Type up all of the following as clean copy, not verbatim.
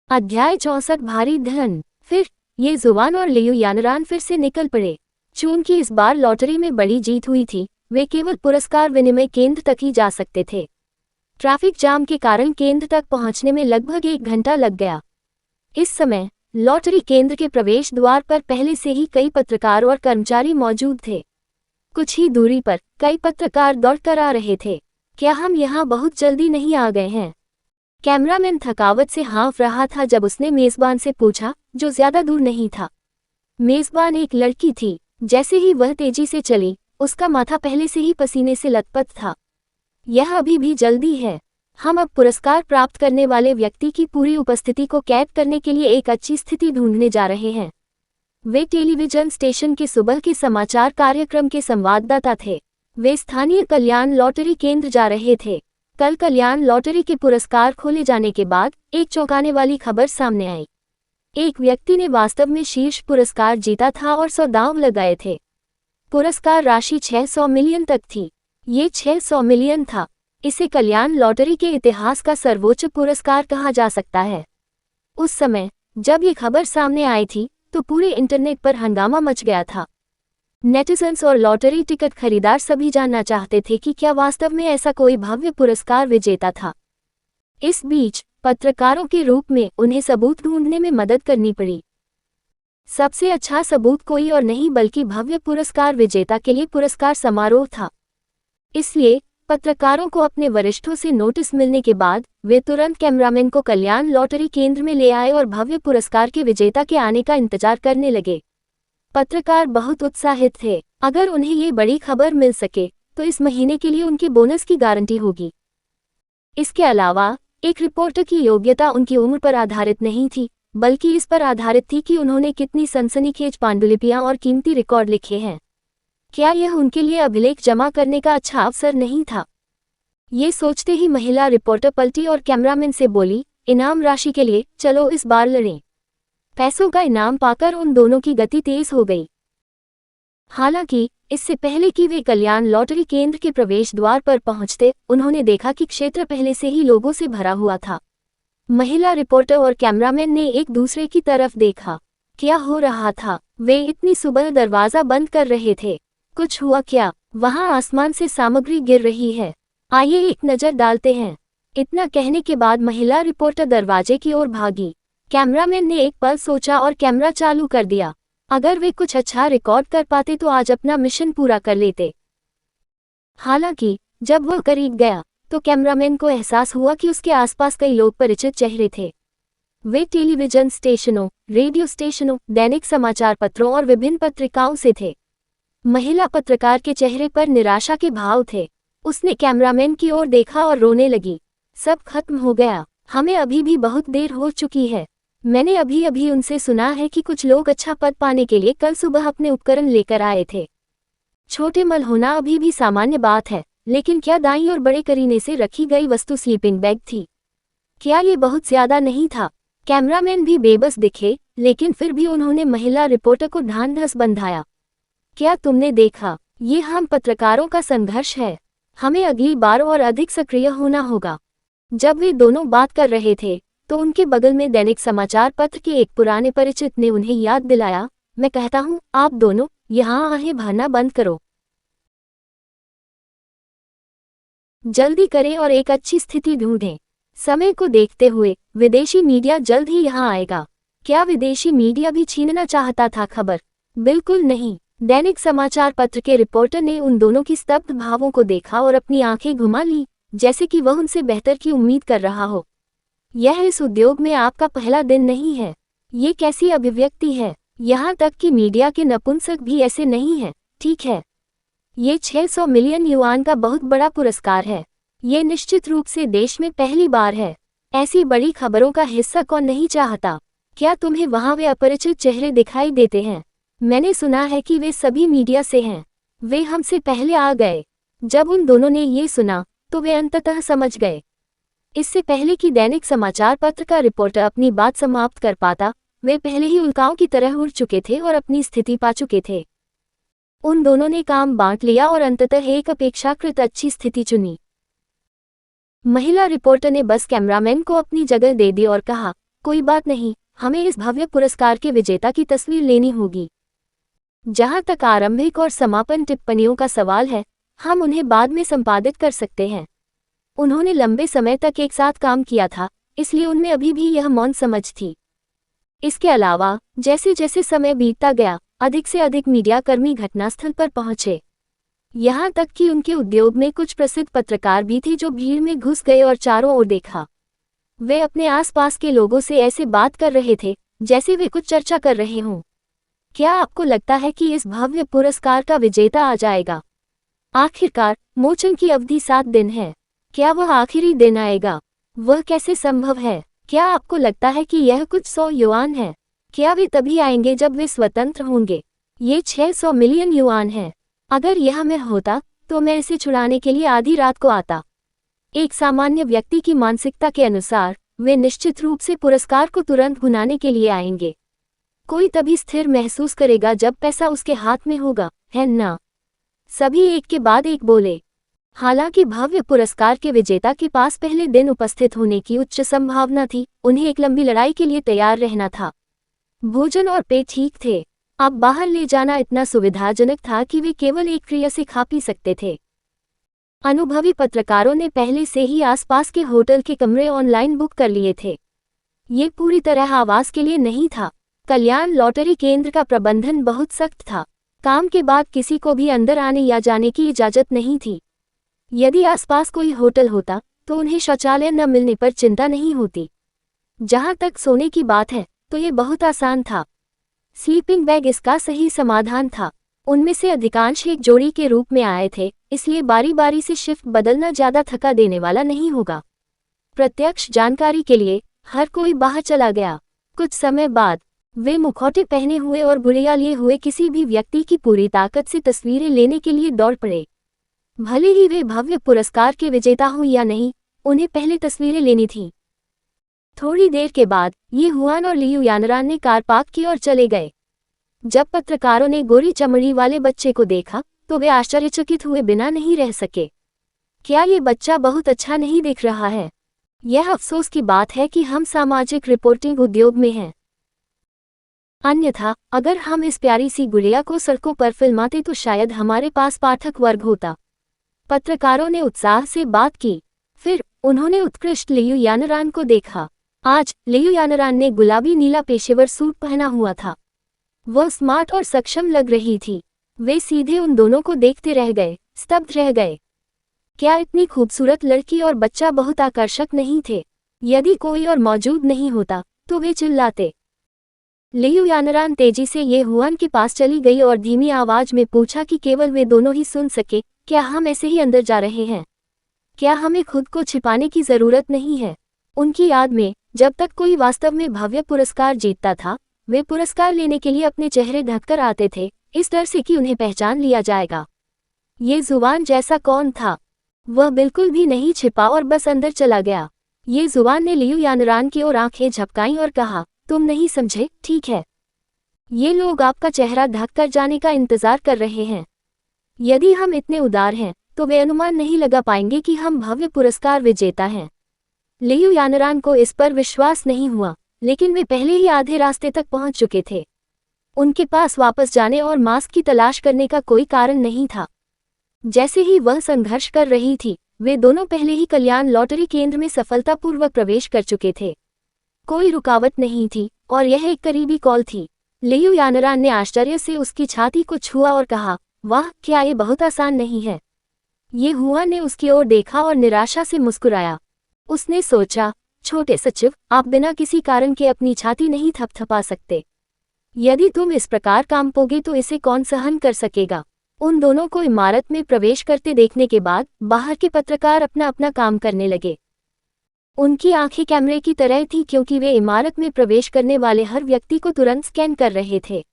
अध्याय 64 भारी धन। फिर ये जुबान और लियू यानरान फिर से निकल पड़े। चूंकि इस बार लॉटरी में बड़ी जीत हुई थी, वे केवल पुरस्कार विनिमय केंद्र तक ही जा सकते थे। ट्रैफिक जाम के कारण केंद्र तक पहुंचने में लगभग 1 घंटा लग गया। इस समय लॉटरी केंद्र के प्रवेश द्वार पर पहले से ही कई पत्रकार और कर्मचारी मौजूद थे। कुछ ही दूरी पर कई पत्रकार दौड़कर आ रहे थे। क्या हम यहाँ बहुत जल्दी नहीं आ गए हैं? कैमरामैन थकावट से हाँफ रहा था जब उसने मेजबान से पूछा, जो ज्यादा दूर नहीं था। मेजबान एक लड़की थी। जैसे ही वह तेजी से चली, उसका माथा पहले से ही पसीने से लथपथ था। यह अभी भी जल्दी है। हम अब पुरस्कार प्राप्त करने वाले व्यक्ति की पूरी उपस्थिति को कैद करने के लिए एक अच्छी स्थिति ढूंढने जा रहे हैं। वे टेलीविजन स्टेशन के सुबह के समाचार कार्यक्रम के संवाददाता थे। वे स्थानीय कल्याण लॉटरी केंद्र जा रहे थे। कल कल्याण लॉटरी के पुरस्कार खोले जाने के बाद एक चौंकाने वाली खबर सामने आई। एक व्यक्ति ने वास्तव में शीर्ष पुरस्कार जीता था और 100 दांव लगाए थे। पुरस्कार राशि 600 मिलियन तक थी। ये 600 मिलियन था। इसे कल्याण लॉटरी के इतिहास का सर्वोच्च पुरस्कार कहा जा सकता है। उस समय जब ये खबर सामने आई थी तो पूरे इंटरनेट पर हंगामा मच गया था। नेटिजन्स और लॉटरी टिकट खरीदार सभी जानना चाहते थे कि क्या वास्तव में ऐसा कोई भव्य पुरस्कार विजेता था। इस बीच पत्रकारों के रूप में उन्हें सबूत ढूंढने में मदद करनी पड़ी। सबसे अच्छा सबूत कोई और नहीं बल्कि भव्य पुरस्कार विजेता के लिए पुरस्कार समारोह था। इसलिए पत्रकारों को अपने वरिष्ठों से नोटिस मिलने के बाद वे तुरंत कैमरामैन को कल्याण लॉटरी केंद्र में ले आए और भव्य पुरस्कार के विजेता के आने का इंतजार करने लगे। पत्रकार बहुत उत्साहित थे। अगर उन्हें ये बड़ी खबर मिल सके तो इस महीने के लिए उनकी बोनस की गारंटी होगी। इसके अलावा एक रिपोर्टर की योग्यता उनकी उम्र पर आधारित नहीं थी, बल्कि इस पर आधारित थी कि उन्होंने कितनी सनसनीखेज पांडुलिपियां और कीमती रिकॉर्ड लिखे हैं। क्या यह उनके लिए अभिलेख जमा करने का अच्छा अवसर नहीं था? ये सोचते ही महिला रिपोर्टर पलटी और कैमरामैन से बोली, इनाम राशि के लिए चलो इस बार लड़ें। पैसों का इनाम पाकर उन दोनों की गति तेज हो गई। हालांकि इससे पहले कि वे कल्याण लॉटरी केंद्र के प्रवेश द्वार पर पहुंचते, उन्होंने देखा कि क्षेत्र पहले से ही लोगों से भरा हुआ था। महिला रिपोर्टर और कैमरामैन ने एक दूसरे की तरफ देखा। क्या हो रहा था? वे इतनी सुबह दरवाजा बंद कर रहे थे। कुछ हुआ क्या? वहां आसमान से सामग्री गिर रही है। आइए एक नजर डालते हैं। इतना कहने के बाद महिला रिपोर्टर दरवाजे की ओर भागी। कैमरामैन ने एक पल सोचा और कैमरा चालू कर दिया। अगर वे कुछ अच्छा रिकॉर्ड कर पाते तो आज अपना मिशन पूरा कर लेते। हालांकि जब वह करीब गया तो कैमरामैन को एहसास हुआ कि उसके आसपास कई लोग परिचित चेहरे थे। वे टेलीविजन स्टेशनों, रेडियो स्टेशनों, दैनिक समाचार पत्रों और विभिन्न पत्रिकाओं से थे। महिला पत्रकार के चेहरे पर निराशा के भाव थे। उसने कैमरामैन की ओर देखा और रोने लगी। सब खत्म हो गया। हमें अभी भी बहुत देर हो चुकी है। मैंने अभी अभी उनसे सुना है कि कुछ लोग अच्छा पद पाने के लिए कल सुबह अपने उपकरण लेकर आए थे। छोटे मल होना अभी भी सामान्य बात है, लेकिन क्या दाईं और बड़े करीने से रखी गई वस्तु स्लीपिंग बैग थी? क्या ये बहुत ज्यादा नहीं था? कैमरामैन भी बेबस दिखे, लेकिन फिर भी उन्होंने महिला रिपोर्टर को ढांढस बंधाया। क्या तुमने देखा? ये हम पत्रकारों का संघर्ष है। हमें अगली बार और अधिक सक्रिय होना होगा। जब वे दोनों बात कर रहे थे तो उनके बगल में दैनिक समाचार पत्र के एक पुराने परिचित ने उन्हें याद दिलाया, मैं कहता हूं, आप दोनों यहां आहें भरना बंद करो। जल्दी करें और एक अच्छी स्थिति ढूंढें। समय को देखते हुए विदेशी मीडिया जल्द ही यहां आएगा। क्या विदेशी मीडिया भी छीनना चाहता था खबर? बिल्कुल नहीं। दैनिक समाचार पत्र के रिपोर्टर ने उन दोनों की स्तब्ध भावों को देखा और अपनी आंखें घुमा ली, जैसे कि वह उनसे बेहतर की उम्मीद कर रहा हो। यह इस उद्योग में आपका पहला दिन नहीं है। ये कैसी अभिव्यक्ति है? यहाँ तक कि मीडिया के नपुंसक भी ऐसे नहीं हैं। ठीक है, ये 600 मिलियन युआन का बहुत बड़ा पुरस्कार है। ये निश्चित रूप से देश में पहली बार है। ऐसी बड़ी खबरों का हिस्सा कौन नहीं चाहता? क्या तुम्हें वहाँ वे अपरिचित चेहरे दिखाई देते हैं? मैंने सुना है कि वे सभी मीडिया से हैं। वे हमसे पहले आ गए। जब उन दोनों ने ये सुना तो वे अंततः समझ गए। इससे पहले कि दैनिक समाचार पत्र का रिपोर्टर अपनी बात समाप्त कर पाता, वे पहले ही उल्काओं की तरह उड़ चुके थे और अपनी स्थिति पा चुके थे। उन दोनों ने काम बांट लिया और अंततः एक अपेक्षाकृत अच्छी स्थिति चुनी। महिला रिपोर्टर ने बस कैमरामैन को अपनी जगह दे दी और कहा, कोई बात नहीं, हमें इस भव्य पुरस्कार के विजेता की तस्वीर लेनी होगी। जहां तक आरंभिक और समापन टिप्पणियों का सवाल है, हम उन्हें बाद में संपादित कर सकते हैं। उन्होंने लंबे समय तक एक साथ काम किया था, इसलिए उनमें अभी भी यह मौन समझ थी। इसके अलावा जैसे जैसे समय बीतता गया, अधिक से अधिक मीडियाकर्मी घटनास्थल पर पहुंचे। यहाँ तक कि उनके उद्योग में कुछ प्रसिद्ध पत्रकार भी थे जो भीड़ में घुस गए और चारों ओर देखा। वे अपने आसपास के लोगों से ऐसे बात कर रहे थे जैसे वे कुछ चर्चा कर रहे हों। क्या आपको लगता है कि इस भव्य पुरस्कार का विजेता आ जाएगा? आखिरकार मोचन की अवधि 7 दिन है। क्या वह आखिरी दिन आएगा? वह कैसे संभव है? क्या आपको लगता है कि यह कुछ 100 युआन है? क्या वे तभी आएंगे जब वे स्वतंत्र होंगे? ये 600 मिलियन युआन है। अगर यह मैं होता तो मैं इसे छुड़ाने के लिए आधी रात को आता। एक सामान्य व्यक्ति की मानसिकता के अनुसार वे निश्चित रूप से पुरस्कार को तुरंत भुनाने के लिए आएंगे। कोई तभी स्थिर महसूस करेगा जब पैसा उसके हाथ में होगा, है ना? सभी एक के बाद एक बोले। हालांकि भव्य पुरस्कार के विजेता के पास पहले दिन उपस्थित होने की उच्च संभावना थी, उन्हें एक लंबी लड़ाई के लिए तैयार रहना था। भोजन और पेट ठीक थे। अब बाहर ले जाना इतना सुविधाजनक था कि वे केवल एक क्रिया से खा पी सकते थे। अनुभवी पत्रकारों ने पहले से ही आसपास के होटल के कमरे ऑनलाइन बुक कर लिए थे। ये पूरी तरह आवास के लिए नहीं था। कल्याण लॉटरी केंद्र का प्रबंधन बहुत सख्त था। काम के बाद किसी को भी अंदर आने या जाने की इजाजत नहीं थी। यदि आसपास कोई होटल होता तो उन्हें शौचालय न मिलने पर चिंता नहीं होती। जहां तक सोने की बात है तो ये बहुत आसान था। स्लीपिंग बैग इसका सही समाधान था। उनमें से अधिकांश एक जोड़ी के रूप में आए थे, इसलिए बारी बारी से शिफ्ट बदलना ज्यादा थका देने वाला नहीं होगा। प्रत्यक्ष जानकारी के लिए हर कोई बाहर चला गया। कुछ समय बाद वे मुखौटे पहने हुए और गुड़िया लिए हुए किसी भी व्यक्ति की पूरी ताकत से तस्वीरें लेने के लिए दौड़ पड़े। भले ही वे भव्य पुरस्कार के विजेता हों या नहीं, उन्हें पहले तस्वीरें लेनी थीं। थोड़ी देर के बाद ये हुआन और लियू यानरान ने कार पार्क की और चले गए। जब पत्रकारों ने गोरी चमड़ी वाले बच्चे को देखा तो वे आश्चर्यचकित हुए बिना नहीं रह सके। क्या ये बच्चा बहुत अच्छा नहीं दिख रहा है? यह अफसोस की बात है कि हम सामाजिक रिपोर्टिंग उद्योग में हैं। अन्यथा अगर हम इस प्यारी सी गुड़िया को सड़कों पर फिल्माते तो शायद हमारे पास पाठक वर्ग होता। पत्रकारों ने उत्साह से बात की। फिर उन्होंने उत्कृष्ट लियू यानरान को देखा। आज लियू यानरान ने गुलाबी नीला पेशेवर सूट पहना हुआ था। वह स्मार्ट और सक्षम लग रही थी। वे सीधे उन दोनों को देखते रह गए, स्तब्ध रह गए। क्या इतनी खूबसूरत लड़की और बच्चा बहुत आकर्षक नहीं थे? यदि कोई और मौजूद नहीं होता तो वे चिल्लाते। लियू यानरान तेजी से ये हुआन के पास चली गई और धीमी आवाज में पूछा कि केवल वे दोनों ही सुन सके, क्या हम ऐसे ही अंदर जा रहे हैं? क्या हमें खुद को छिपाने की जरूरत नहीं है? उनकी याद में जब तक कोई वास्तव में भव्य पुरस्कार जीतता था, वे पुरस्कार लेने के लिए अपने चेहरे ढककर आते थे, इस डर से कि उन्हें पहचान लिया जाएगा। ये जुबान जैसा कौन था? वह बिल्कुल भी नहीं छिपा और बस अंदर चला गया। ये जुबान ने लियू यानरान की ओर आंखें झपकाईं और कहा, तुम नहीं समझे, ठीक है? ये लोग आपका चेहरा ढक कर जाने का इंतजार कर रहे हैं। यदि हम इतने उदार हैं तो वे अनुमान नहीं लगा पाएंगे कि हम भव्य पुरस्कार विजेता हैं। लियू यानरान को इस पर विश्वास नहीं हुआ, लेकिन वे पहले ही आधे रास्ते तक पहुंच चुके थे। उनके पास वापस जाने और मास्क की तलाश करने का कोई कारण नहीं था। जैसे ही वह संघर्ष कर रही थी, वे दोनों पहले ही कल्याण लॉटरी केंद्र में सफलतापूर्वक प्रवेश कर चुके थे। कोई रुकावट नहीं थी और यह एक करीबी कॉल थी। लियू यानरान ने आश्चर्य से उसकी छाती को छुआ और कहा, वाह, क्या ये बहुत आसान नहीं है? ये हुआ ने उसकी ओर देखा और निराशा से मुस्कुराया। उसने सोचा, छोटे सचिव, आप बिना किसी कारण के अपनी छाती नहीं थपथपा सकते। यदि तुम इस प्रकार कांपोगे तो इसे कौन सहन कर सकेगा? उन दोनों को इमारत में प्रवेश करते देखने के बाद बाहर के पत्रकार अपना अपना काम करने लगे। उनकी आंखें कैमरे की तरह थी क्योंकि वे इमारत में प्रवेश करने वाले हर व्यक्ति को तुरंत स्कैन कर रहे थे।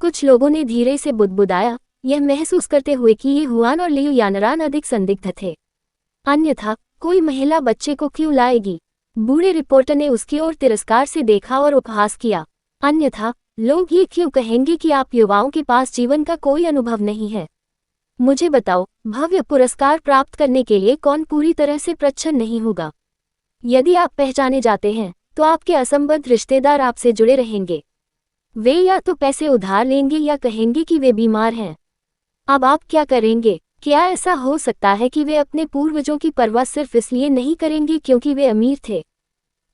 कुछ लोगों ने धीरे से बुदबुदाया, यह महसूस करते हुए कि ये हुआन और लियू यानरान अधिक संदिग्ध थे। अन्यथा कोई महिला बच्चे को क्यों लाएगी? बूढ़े रिपोर्टर ने उसकी ओर तिरस्कार से देखा और उपहास किया। अन्यथा लोग ये क्यों कहेंगे कि आप युवाओं के पास जीवन का कोई अनुभव नहीं है? मुझे बताओ, भव्य पुरस्कार प्राप्त करने के लिए कौन पूरी तरह से प्रच्छन्न नहीं होगा? यदि आप पहचाने जाते हैं तो आपके असंबद्ध रिश्तेदार आपसे जुड़े रहेंगे। वे या तो पैसे उधार लेंगे या कहेंगे कि वे बीमार हैं। अब आप क्या करेंगे? क्या ऐसा हो सकता है कि वे अपने पूर्वजों की परवाह सिर्फ इसलिए नहीं करेंगे क्योंकि वे अमीर थे?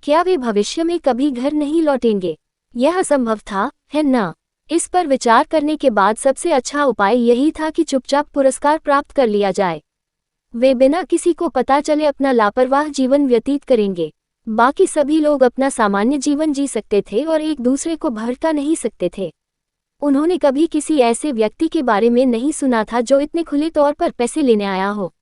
क्या वे भविष्य में कभी घर नहीं लौटेंगे? यह असंभव था, है ना? इस पर विचार करने के बाद सबसे अच्छा उपाय यही था कि चुपचाप पुरस्कार प्राप्त कर लिया जाए। वे बिना किसी को पता चले अपना लापरवाह जीवन व्यतीत करेंगे। बाकी सभी लोग अपना सामान्य जीवन जी सकते थे और एक दूसरे को भड़का नहीं सकते थे। उन्होंने कभी किसी ऐसे व्यक्ति के बारे में नहीं सुना था जो इतने खुले तौर पर पैसे लेने आया हो।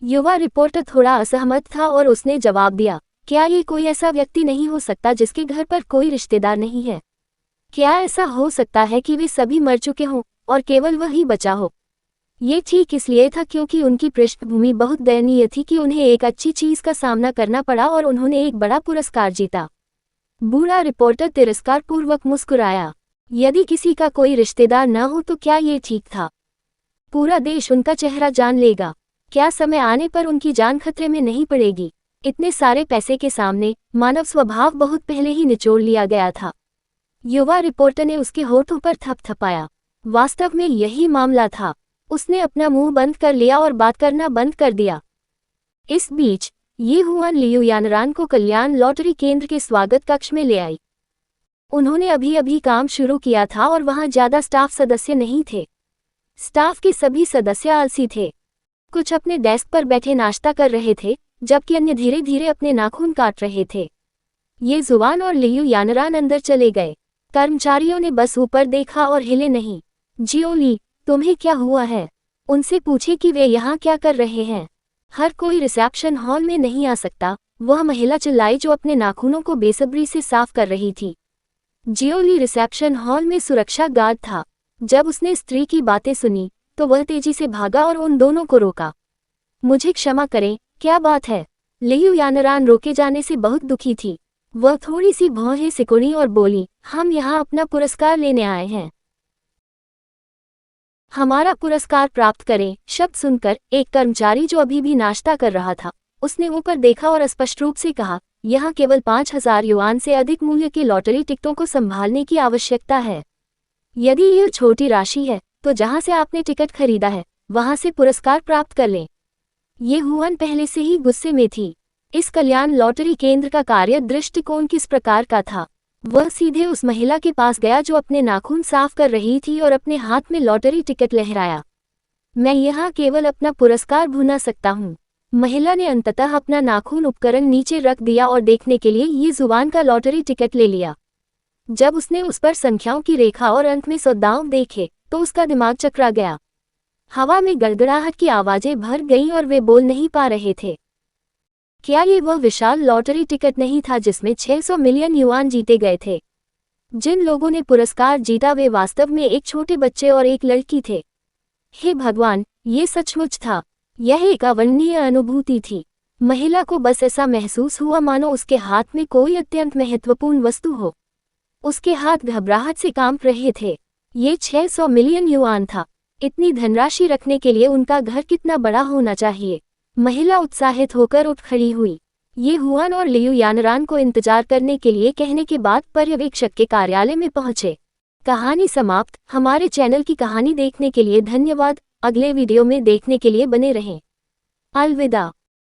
युवा रिपोर्टर थोड़ा असहमत था और उसने जवाब दिया, क्या ये कोई ऐसा व्यक्ति नहीं हो सकता जिसके घर पर कोई रिश्तेदार नहीं है? क्या ऐसा हो सकता है कि वे सभी मर चुके हों और केवल वही बचा हो? ये ठीक इसलिए था क्योंकि उनकी पृष्ठभूमि बहुत दयनीय थी कि उन्हें एक अच्छी चीज का सामना करना पड़ा और उन्होंने एक बड़ा पुरस्कार जीता। बूढ़ा रिपोर्टर तिरस्कारपूर्वक मुस्कुराया। यदि किसी का कोई रिश्तेदार न हो तो क्या ये ठीक था? पूरा देश उनका चेहरा जान लेगा। क्या समय आने पर उनकी जान खतरे में नहीं पड़ेगी? इतने सारे पैसे के सामने मानव स्वभाव बहुत पहले ही निचोड़ लिया गया था। युवा रिपोर्टर ने उसके होठों पर थपथपाया। वास्तव में यही मामला था। उसने अपना मुंह बंद कर लिया और बात करना बंद कर दिया। इस बीच ये हुआन लियू यानरान को कल्याण लॉटरी केंद्र के स्वागत कक्ष में ले आई। उन्होंने अभी अभी काम शुरू किया था और वहां ज्यादा स्टाफ सदस्य नहीं थे। स्टाफ के सभी सदस्य आलसी थे। कुछ अपने डेस्क पर बैठे नाश्ता कर रहे थे, जबकि अन्य धीरे धीरे अपने नाखून काट रहे थे। ये जुआन और लियू यानरान अंदर चले गए। कर्मचारियों ने बस ऊपर देखा और हिले नहीं। जियोली, तुम्हें क्या हुआ है? उनसे पूछे कि वे यहाँ क्या कर रहे हैं। हर कोई रिसेप्शन हॉल में नहीं आ सकता, वह महिला चिल्लाई जो अपने नाखूनों को बेसब्री से साफ कर रही थी। जियोली रिसेप्शन हॉल में सुरक्षा गार्ड था। जब उसने स्त्री की बातें सुनी तो वह तेजी से भागा और उन दोनों को रोका। मुझे क्षमा करें, क्या बात है? लियू यानरान रोके जाने से बहुत दुखी थी। वह थोड़ी सी भौहें सिकुड़ी और बोली, हम यहाँ अपना पुरस्कार लेने आए हैं। हमारा पुरस्कार प्राप्त करें। शब्द सुनकर एक कर्मचारी जो अभी भी नाश्ता कर रहा था, उसने ऊपर देखा और स्पष्ट रूप से कहा, यहाँ केवल 5000 युआन से अधिक मूल्य के लॉटरी टिकटों को संभालने की आवश्यकता है। यदि यह छोटी राशि है तो जहां से आपने टिकट खरीदा है वहां से पुरस्कार प्राप्त कर लें। ये हुआन पहले से ही गुस्से में थी। इस कल्याण लॉटरी केंद्र का कार्य दृष्टिकोण किस प्रकार का था? वह सीधे उस महिला के पास गया जो अपने नाखून साफ कर रही थी और अपने हाथ में लॉटरी टिकट लहराया। मैं यहाँ केवल अपना पुरस्कार भुना सकता हूँ। महिला ने अंततः अपना नाखून उपकरण नीचे रख दिया और देखने के लिए ये जुबान का लॉटरी टिकट ले लिया। जब उसने उस पर संख्याओं की रेखा और अंक में 100 दांव देखे तो उसका दिमाग चकरा गया। हवा में गड़गड़ाहट की आवाजें भर गईं और वे बोल नहीं पा रहे थे। क्या ये वह विशाल लॉटरी टिकट नहीं था जिसमें 600 मिलियन युआन जीते गए थे? जिन लोगों ने पुरस्कार जीता वे वास्तव में एक छोटे बच्चे और एक लड़की थे। हे भगवान, ये सचमुच था। यह एक अवर्णनीय अनुभूति थी। महिला को बस ऐसा महसूस हुआ मानो उसके हाथ में कोई अत्यंत महत्वपूर्ण वस्तु हो। उसके हाथ घबराहट से कांप रहे थे। ये 600 मिलियन युआन था। इतनी धनराशि रखने के लिए उनका घर कितना बड़ा होना चाहिए। महिला उत्साहित होकर उठ खड़ी हुई। ये हुआन और लियू यानरान को इंतजार करने के लिए कहने के बाद पर्यवेक्षक के कार्यालय में पहुंचे। कहानी समाप्त। हमारे चैनल की कहानी देखने के लिए धन्यवाद। अगले वीडियो में देखने के लिए बने रहें। अलविदा।